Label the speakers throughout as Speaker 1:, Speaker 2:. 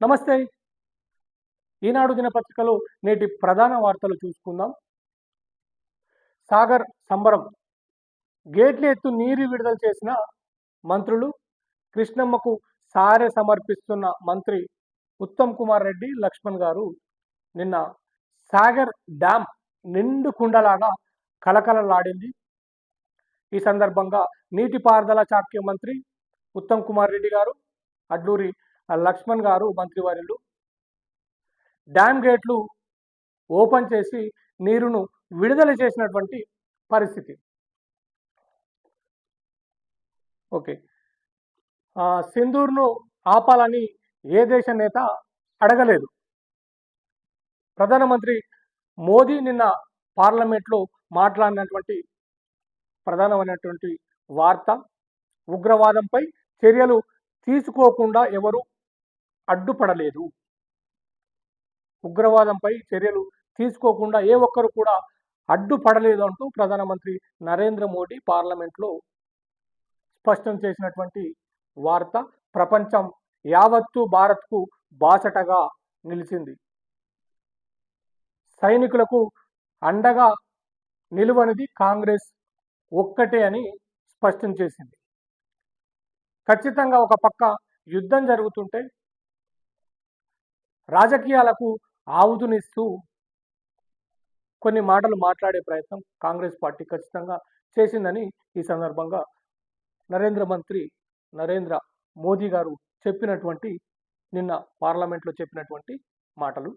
Speaker 1: నమస్తే. ఈనాడు దినపత్రికలో నేటి ప్రధాన వార్తలు చూసుకుందాం. సాగర్ సంబరం. గేట్ల ఎత్తు నీరు విడుదల చేసిన మంత్రులు. కృష్ణమ్మకు సారె సమర్పిస్తున్న మంత్రి ఉత్తమ్ కుమార్ రెడ్డి, లక్ష్మణ్ గారు. నిన్న సాగర్ డ్యాం నిండు కుండలాగా కలకలలాడింది. ఈ సందర్భంగా నీటిపారుదల శాఖ మంత్రి ఉత్తమ్ కుమార్ రెడ్డి గారు, అడ్లూరి లక్ష్మణ్ గారు మంత్రివర్యులు డ్యాం గేట్లు ఓపెన్ చేసి నీరును విడుదల చేసినటువంటి పరిస్థితి. ఓకే. సింధూర్ను ఆపాలని ఏ దేశ నేత అడగలేదు. ప్రధానమంత్రి మోదీ నిన్న పార్లమెంట్లో మాట్లాడినటువంటి ప్రధానమైనటువంటి వార్త, ఉగ్రవాదంపై చర్యలు తీసుకోకుండా ఎవరు అడ్డుపడలేదు. ఉగ్రవాదంపై చర్యలు తీసుకోకుండా ఏ ఒక్కరు కూడా అడ్డుపడలేదు అంటూ ప్రధానమంత్రి నరేంద్ర మోడీ పార్లమెంట్లో స్పష్టం చేసినటువంటి వార్త ప్రపంచం యావత్తు భారత్కు బాసటగా నిలిచింది. సైనికులకు అండగా నిలువనిది కాంగ్రెస్ ఒక్కటే అని స్పష్టం చేసింది. ఖచ్చితంగా ఒక పక్క యుద్ధం జరుగుతుంటే రాజకీయాలకు ఆవుదునిస్తూ కొన్ని మాటలు మాట్లాడే ప్రయత్నం కాంగ్రెస్ పార్టీ ఖచ్చితంగా చేసిందని ఈ సందర్భంగా నరేంద్ర మోదీ గారు చెప్పినటువంటి నిన్న పార్లమెంట్లో చెప్పినటువంటి మాటలు.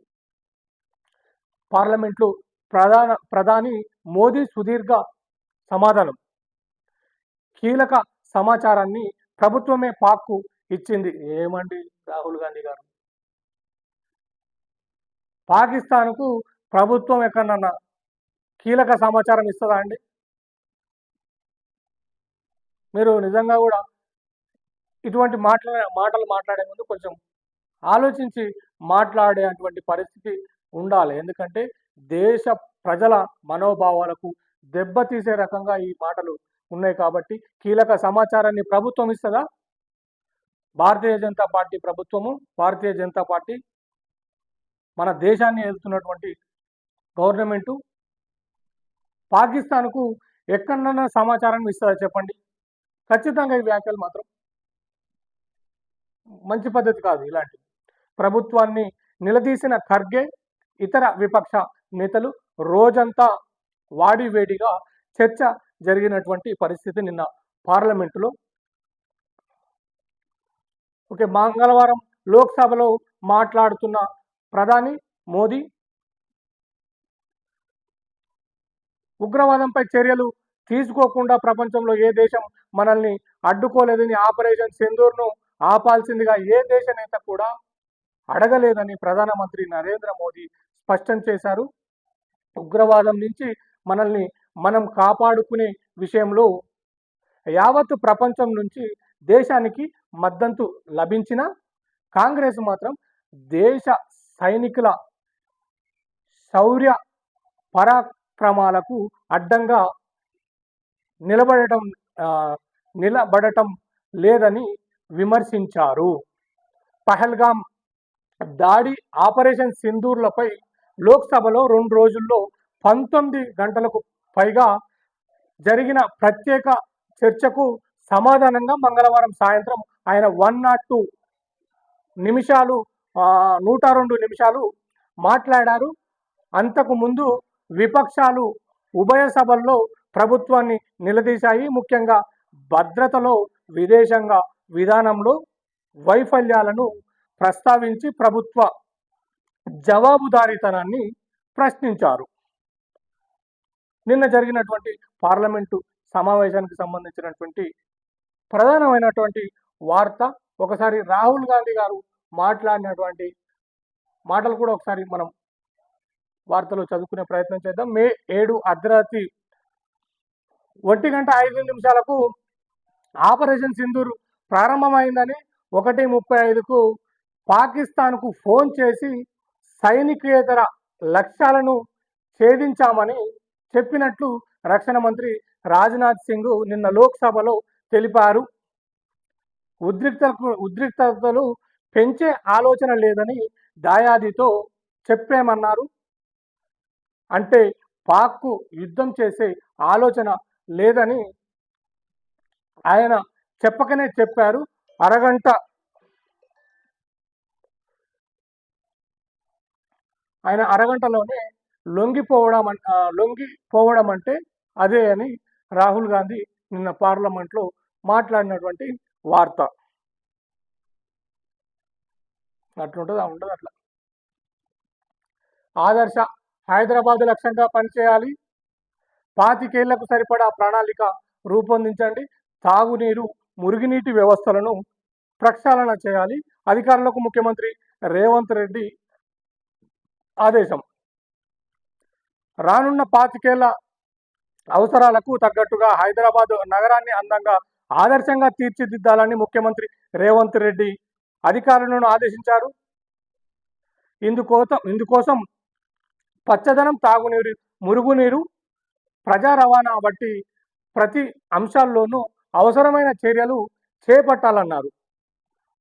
Speaker 1: పార్లమెంట్లో ప్రధాని మోదీ సుదీర్ఘ సమాధానం. కీలక సమాచారాన్ని ప్రభుత్వమే పాక్కు ఇచ్చింది. ఏమండి రాహుల్ గాంధీ గారు, పాకిస్తాన్కు ప్రభుత్వం ఎక్కడన్నా కీలక సమాచారం ఇస్తుందా అండి? మీరు నిజంగా కూడా ఇటువంటి మాటలు మాట్లాడే ముందు కొంచెం ఆలోచించి మాట్లాడేటువంటి పరిస్థితి ఉండాలి. ఎందుకంటే దేశ ప్రజల మనోభావాలకు దెబ్బతీసే రకంగా ఈ మాటలు ఉన్నాయి కాబట్టి కీలక సమాచారాన్ని ప్రభుత్వం ఇస్తుందా? భారతీయ జనతా పార్టీ ప్రభుత్వము, భారతీయ జనతా పార్టీ మన దేశాన్ని ఎదుగుతున్నటువంటి గవర్నమెంటు పాకిస్తాన్కు ఎక్కడన్నా సమాచారం ఇస్తుందా చెప్పండి? ఖచ్చితంగా ఈ వ్యాఖ్యలు మాత్రం మంచి పద్ధతి కాదు. ఇలాంటి ప్రభుత్వాన్ని నిలదీసిన ఖర్గే, ఇతర విపక్ష నేతలు రోజంతా వాడివేడిగా చర్చ జరిగినటువంటి పరిస్థితి నిన్న పార్లమెంటులో. ఓకే. మంగళవారం లోక్సభలో మాట్లాడుతున్న ప్రధాని మోదీ ఉగ్రవాదంపై చర్యలు తీసుకోకుండా ప్రపంచంలో ఏ దేశం మనల్ని అడ్డుకోలేదని, ఆపరేషన్ సింధూర్ను ఆపాల్సిందిగా ఏ దేశ నేత కూడా అడగలేదని ప్రధానమంత్రి నరేంద్ర మోదీ స్పష్టం చేశారు. ఉగ్రవాదం నుంచి మనల్ని మనం కాపాడుకునే విషయంలో యావత్తు ప్రపంచం నుంచి దేశానికి మద్దతు లభించిన కాంగ్రెస్ మాత్రం దేశ సైనికుల శౌర్య పరాక్రమాలకు అడ్డంగా నిలబడటం లేదని విమర్శించారు. పహల్గాం దాడి, ఆపరేషన్ సింధూర్లపై లోక్సభలో 2 రోజుల్లో 19 గంటలకు పైగా జరిగిన ప్రత్యేక చర్చకు సమాధానంగా మంగళవారం సాయంత్రం ఆయన 102 నిమిషాలు మాట్లాడారు. అంతకు ముందు విపక్షాలు ఉభయ సభల్లో ప్రభుత్వాన్ని నిలదీశాయి. ముఖ్యంగా భద్రతలో, విదేశాంగ విధానంలో వైఫల్యాలను ప్రస్తావించి ప్రభుత్వ జవాబుదారీతనాన్ని ప్రశ్నించారు. నిన్న జరిగినటువంటి పార్లమెంటు సమావేశానికి సంబంధించినటువంటి ప్రధానమైనటువంటి వార్త, ఒకసారి రాహుల్ గాంధీ గారు మాట్లాడినటువంటి మాటలు కూడా ఒకసారి మనం వార్తలో చదువుకునే ప్రయత్నం చేద్దాం. మే 7 అర్ధరాత్రి 1:05 ఆపరేషన్ సింధూర్ ప్రారంభమైందని, 1:35కు పాకిస్తాన్కు ఫోన్ చేసి సైనికేతర లక్ష్యాలను ఛేదించామని చెప్పినట్లు రక్షణ మంత్రి రాజ్నాథ్ సింగ్ నిన్న లోక్సభలో తెలిపారు. ఉద్రిక్తతలు పెంచే ఆలోచన లేదని దాయాదితో చెప్పామన్నారు. అంటే పాక్కు యుద్ధం చేసే ఆలోచన లేదని ఆయన చెప్పకనే చెప్పారు. అరగంటలోనే లొంగిపోవడం అంటే అదే అని రాహుల్ గాంధీ నిన్న పార్లమెంట్లో మాట్లాడినటువంటి వార్త. అట్లుంటుందా? ఉండదు అట్లా. ఆదర్శ హైదరాబాద్ లక్ష్యంగా పనిచేయాలి. 25 ఏళ్లకు సరిపడా ప్రణాళిక రూపొందించండి. తాగునీరు, మురుగునీటి వ్యవస్థలను ప్రక్షాళన చేయాలి. అధికారులకు ముఖ్యమంత్రి రేవంత్ రెడ్డి ఆదేశం. రానున్న 25 ఏళ్ల అవసరాలకు తగ్గట్టుగా హైదరాబాద్ నగరాన్ని అందంగా, ఆదర్శంగా తీర్చిదిద్దాలని ముఖ్యమంత్రి రేవంత్ రెడ్డి అధికారులను ఆదేశించారు. ఇందుకోసం పచ్చదనం, తాగునీరు, మురుగునీరు, ప్రజా రవాణా వంటి ప్రతి అంశాల్లోనూ అవసరమైన చర్యలు చేపట్టాలన్నారు.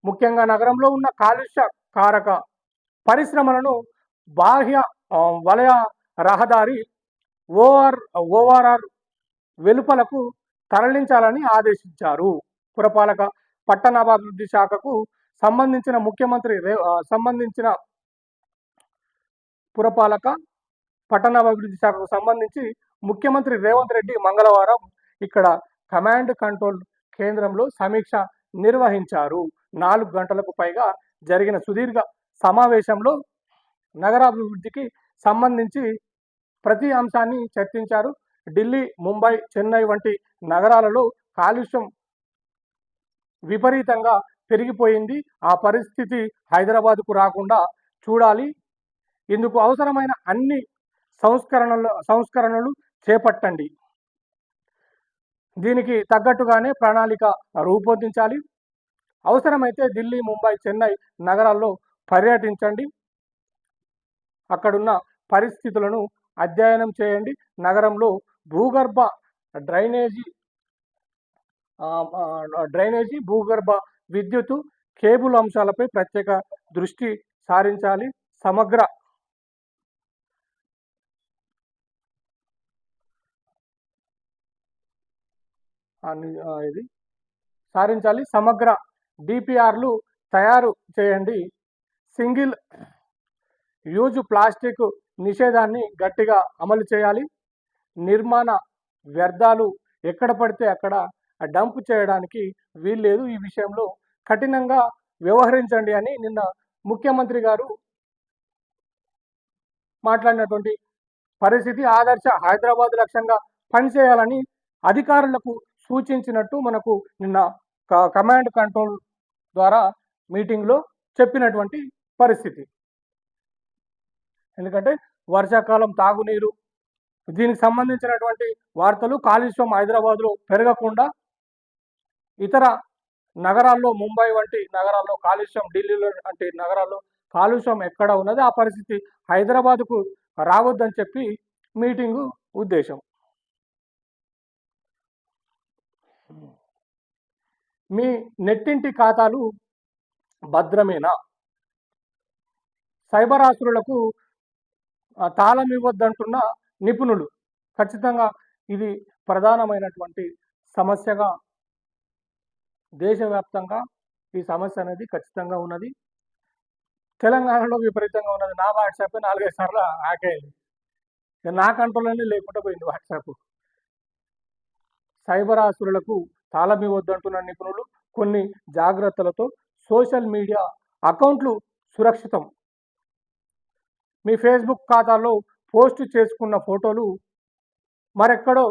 Speaker 1: ముఖ్యంగా నగరంలో ఉన్న కాలుష్య కారక పరిశ్రమలను బాహ్య వలయ రహదారి ఓఆర్ఆర్ వెలుపలకు తరలించాలని ఆదేశించారు. పురపాలక పట్టణాభివృద్ధి శాఖకు సంబంధించిన ముఖ్యమంత్రి రేవంత్ రెడ్డి మంగళవారం ఇక్కడ కమాండ్ కంట్రోల్ కేంద్రంలో సమీక్ష నిర్వహించారు. 4 గంటలకు పైగా జరిగిన సుదీర్ఘ సమావేశంలో నగరాభివృద్ధికి సంబంధించి ప్రతి అంశాన్ని చర్చించారు. ఢిల్లీ, ముంబై, చెన్నై వంటి నగరాలలో కాలుష్యం విపరీతంగా పెరిగిపోయింది. ఆ పరిస్థితి హైదరాబాద్కు రాకుండా చూడాలి. ఇందుకు అవసరమైన అన్ని సంస్కరణలు చేపట్టండి. దీనికి తగ్గట్టుగానే ప్రణాళిక రూపొందించాలి. అవసరమైతే ఢిల్లీ, ముంబై, చెన్నై నగరాల్లో పర్యటించండి. అక్కడున్న పరిస్థితులను అధ్యయనం చేయండి. నగరంలో భూగర్భ డ్రైనేజీ, భూగర్భ విద్యుత్, కేబుల్ అంశాలపై ప్రత్యేక దృష్టి సారించాలి. సమగ్ర డిపిఆర్లు తయారు చేయండి. సింగిల్ యూజ్ ప్లాస్టిక్ నిషేధాన్ని గట్టిగా అమలు చేయాలి. నిర్మాణ వ్యర్థాలు ఎక్కడ పడితే అక్కడ డంప్ చేయడానికి వీల్లేదు. ఈ విషయంలో కఠినంగా వ్యవహరించండి అని నిన్న ముఖ్యమంత్రి గారు మాట్లాడినటువంటి పరిస్థితి. ఆదర్శ హైదరాబాద్ లక్ష్యంగా పనిచేయాలని అధికారులకు సూచించినట్టు మనకు నిన్న కమాండ్ కంట్రోల్ ద్వారా మీటింగ్లో చెప్పినటువంటి పరిస్థితి. ఎందుకంటే వర్షాకాలం, తాగునీరు, దీనికి సంబంధించినటువంటి వార్తలు, కాలుష్యం హైదరాబాద్లో పెరగకుండా ఇతర నగరాల్లో, ముంబై వంటి నగరాల్లో కాలుష్యం, ఢిల్లీలో వంటి నగరాల్లో కాలుష్యం ఎక్కడ ఉన్నది, ఆ పరిస్థితి హైదరాబాద్కు రావద్దని చెప్పి మీటింగు ఉద్దేశం. మీ నెట్టింటి ఖాతాలు భద్రమేనా? సైబర్ ఆస్తులకు తాళం ఇవ్వద్దంటున్న నిపుణులు. ఖచ్చితంగా ఇది ప్రధానమైనటువంటి సమస్యగా దేశవ్యాప్తంగా ఈ సమస్య అనేది ఖచ్చితంగా ఉన్నది. తెలంగాణలో విపరీతంగా ఉన్నది. నా వాట్సాప్ 4-5 సార్లు హ్యాక్ అయింది. నా కంట్రోల్లోనే లేకుండా పోయింది వాట్సాప్. సైబర్ ఆస్తులకు తాళం ఇవ్వద్దంటున్న నిపుణులు. కొన్ని జాగ్రత్తలతో సోషల్ మీడియా అకౌంట్లు సురక్షితం. మీ ఫేస్బుక్ ఖాతాలో పోస్ట్ చేసుకున్న ఫోటోలు మరెక్కడో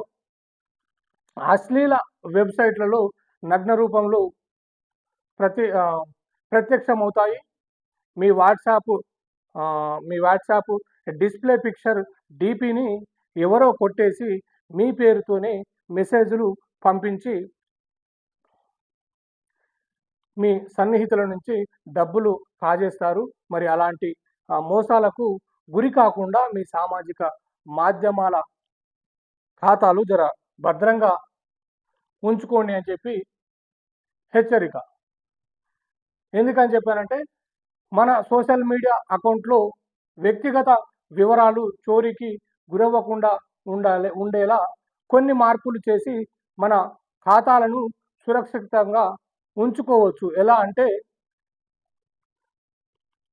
Speaker 1: అశ్లీల వెబ్సైట్లలో నగ్న రూపంలో ప్రత్యక్షమవుతాయి. మీ వాట్సాప్ డిస్ప్లే పిక్చర్ డిపిని ఎవరో కొట్టేసి మీ పేరుతోనే మెసేజ్లు పంపించి మీ సన్నిహితుల నుంచి డబ్బులు కాజేస్తారు. మరి అలాంటి మోసాలకు గురి కాకుండా మీ సామాజిక మాధ్యమాల ఖాతాలు జర భద్రంగా ఉంచుకోండి అని చెప్పి హెచ్చరిక. ఎందుకని చెప్పానంటే మన సోషల్ మీడియా అకౌంట్లో వ్యక్తిగత వివరాలు చోరీకి గురవ్వకుండా ఉండేలా కొన్ని మార్పులు చేసి మన ఖాతాలను సురక్షితంగా ఉంచుకోవచ్చు. ఎలా అంటే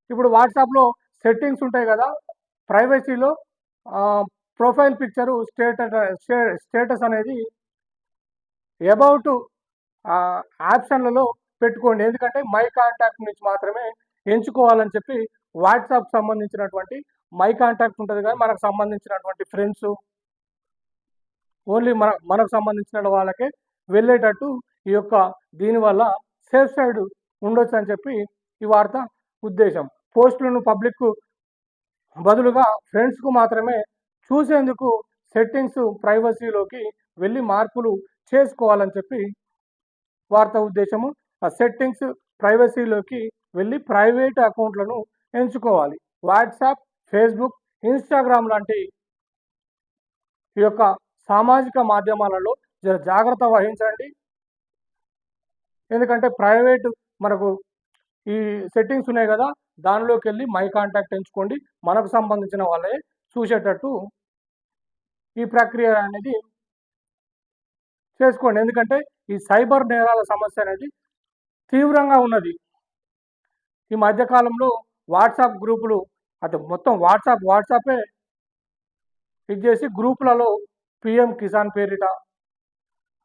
Speaker 1: ఇప్పుడు వాట్సాప్లో సెట్టింగ్స్ ఉంటాయి కదా, ప్రైవసీలో ప్రొఫైల్ పిక్చరు స్టేటస్ అనేది అబౌట్ ఆప్షన్లలో పెట్టుకోండి. ఎందుకంటే మై కాంటాక్ట్ నుంచి మాత్రమే ఎంచుకోవాలని చెప్పి వాట్సాప్ సంబంధించినటువంటి మై కాంటాక్ట్ ఉంటుంది కానీ మనకు సంబంధించినటువంటి ఫ్రెండ్స్ ఓన్లీ మనకు సంబంధించిన వాళ్ళకే వెళ్ళేటట్టు ఈ యొక్క దీనివల్ల సేఫ్ సైడ్ ఉండొచ్చు అని చెప్పి ఈ వార్త ఉద్దేశం. పోస్టులను పబ్లిక్ బదులుగా ఫ్రెండ్స్కు మాత్రమే చూసేందుకు సెట్టింగ్స్ ప్రైవసీలోకి వెళ్ళి మార్పులు చేసుకోవాలని చెప్పి వార్త ఉద్దేశము. ఆ సెట్టింగ్స్ ప్రైవసీలోకి వెళ్ళి ప్రైవేట్ అకౌంట్లను ఎంచుకోవాలి. వాట్సాప్, ఫేస్బుక్, ఇన్స్టాగ్రామ్ లాంటి ఈ యొక్క సామాజిక మాధ్యమాలలో జాగ్రత్త వహించండి. ఎందుకంటే ప్రైవేట్ మనకు ఈ సెట్టింగ్స్ ఉన్నాయి కదా, దానిలోకి వెళ్ళి మై కాంటాక్ట్ ఎంచుకోండి. మనకు సంబంధించిన వాళ్ళే చూసేటట్టు ఈ ప్రక్రియ అనేది చేసుకోండి. ఎందుకంటే ఈ సైబర్ నేరాల సమస్య అనేది తీవ్రంగా ఉన్నది. ఈ మధ్యకాలంలో వాట్సాప్ గ్రూపులు అది మొత్తం వాట్సాపే ఇది చేసి గ్రూపులలో పిఎం కిసాన్ పేరిట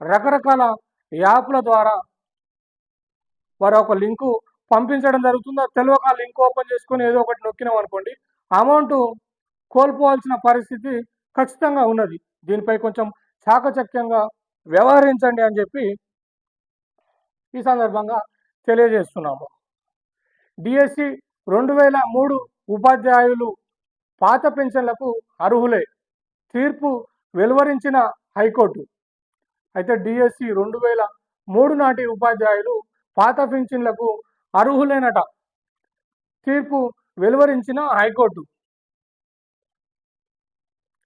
Speaker 1: రకరకాల యాప్ల ద్వారా వారు ఒక లింకు పంపించడం జరుగుతుందో తెలియక ఆ లింక్ ఓపెన్ చేసుకొని ఏదో ఒకటి నొక్కినాం అనుకోండి, అమౌంట్ కోల్పోవాల్సిన పరిస్థితి ఖచ్చితంగా ఉన్నది. దీనిపై కొంచెం చాకచక్యంగా వ్యవహరించండి అని చెప్పి ఈ సందర్భంగా తెలియజేస్తున్నాము. డిఎస్సి 2003 ఉపాధ్యాయులు పాత పెన్షన్లకు అర్హులే, తీర్పు వెలువరించిన హైకోర్టు. అయితే డిఎస్సి 2003 నాటి ఉపాధ్యాయులు పాత పెన్షన్లకు అర్హులేనట, తీర్పు వెలువరించిన హైకోర్టు.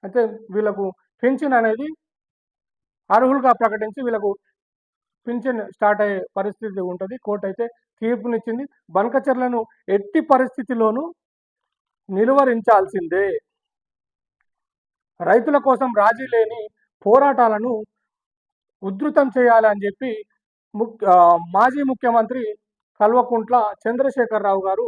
Speaker 1: అయితే వీళ్ళకు పెన్షన్ అనేది అర్హులుగా ప్రకటించి వీళ్ళకు పింఛన్ స్టార్ట్ అయ్యే పరిస్థితి ఉంటుంది. కోర్టు అయితే తీర్పునిచ్చింది. బనకచర్లను ఎట్టి పరిస్థితిలోనూ నిలువరించాల్సిందే. రైతుల కోసం రాజీ లేని పోరాటాలను ఉధృతం చేయాలి అని చెప్పి మాజీ ముఖ్యమంత్రి కల్వకుంట్ల చంద్రశేఖరరావు గారు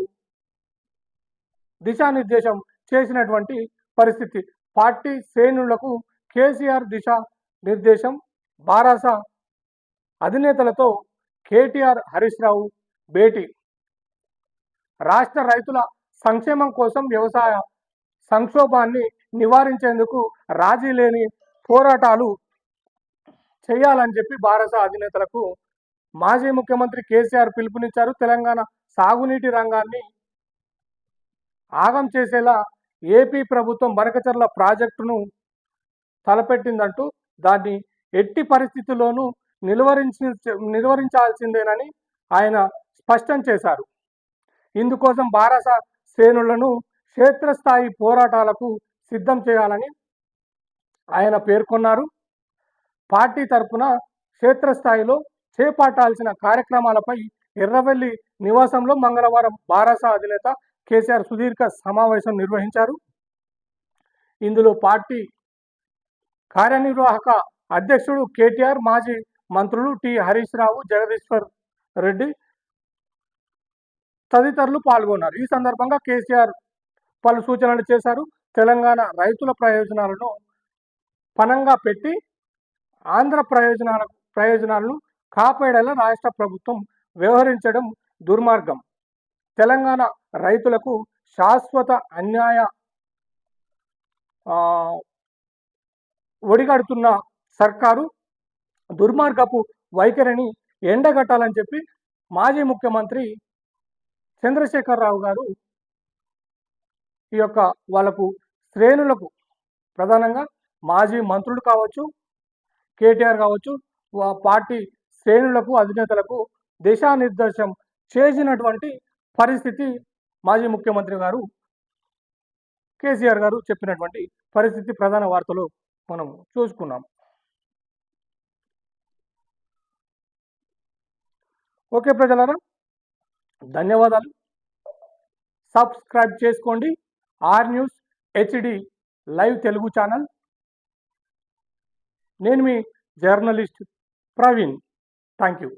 Speaker 1: దిశానిర్దేశం చేసినటువంటి పరిస్థితి. పార్టీ శ్రేణులకు కేసీఆర్ దిశా నిర్దేశం. బారాస అధినేతలతో కేటీఆర్, హరీష్ రావు భేటీ. రాష్ట్ర రైతుల సంక్షేమం కోసం వ్యవసాయ సంక్షోభాన్ని నివారించేందుకు రాజీ లేని పోరాటాలు చేయాలని చెప్పి బారాస అధినేతలకు మాజీ ముఖ్యమంత్రి కేసీఆర్ పిలుపునిచ్చారు. తెలంగాణ సాగునీటి రంగాన్ని ఆగం చేసేలా ఏపీ ప్రభుత్వం బనకచర్ల ప్రాజెక్టును తలపెట్టిందంటూ దాన్ని ఎట్టి పరిస్థితుల్లోనూ నిలువరించాల్సిందేనని ఆయన స్పష్టం చేశారు. ఇందుకోసం బారాస శ్రేణులను క్షేత్రస్థాయి పోరాటాలకు సిద్ధం చేయాలని ఆయన పేర్కొన్నారు. పార్టీ తరఫున క్షేత్రస్థాయిలో చేపట్టాల్సిన కార్యక్రమాలపై ఎర్రవెల్లి నివాసంలో మంగళవారం బారాస అధినేత కేసీఆర్ సుదీర్ఘ సమావేశం నిర్వహించారు. ఇందులో పార్టీ కార్యనిర్వాహక అధ్యక్షుడు కేటీఆర్, మాజీ మంత్రులు టి హరీష్ రావు, జగదీశ్వర్ రెడ్డి తదితరులు పాల్గొన్నారు. ఈ సందర్భంగా కేసీఆర్ పలు సూచనలు చేశారు. తెలంగాణ రైతుల ప్రయోజనాలను పణంగా పెట్టి ఆంధ్ర ప్రయోజనాలను కాపాడేలా రాష్ట్ర ప్రభుత్వం వ్యవహరించడం దుర్మార్గం. తెలంగాణ రైతులకు శాశ్వత అన్యాయ ఒడిగడుతున్న సర్కారు దుర్మార్గపు వైఖరిని ఎండగట్టాలని చెప్పి మాజీ ముఖ్యమంత్రి చంద్రశేఖరరావు గారు ఈ యొక్క వాళ్ళకు శ్రేణులకు ప్రధానంగా మాజీ మంత్రులు కావచ్చు, కేటీఆర్ కావచ్చు, పార్టీ శ్రేణులకు అధినేతలకు దిశానిర్దేశం చేసినటువంటి పరిస్థితి మాజీ ముఖ్యమంత్రి గారు కేసీఆర్ గారు చెప్పినటువంటి పరిస్థితి ప్రధాన వార్తలో మనం చూసుకున్నాం. ఓకే ప్రజలారా, ధన్యవాదాలు. సబ్స్క్రైబ్ చేసుకోండి. R news HD live Telugu channel. నేను మీ జర్నలిస్ట్ ప్రవీణ్. Thank you.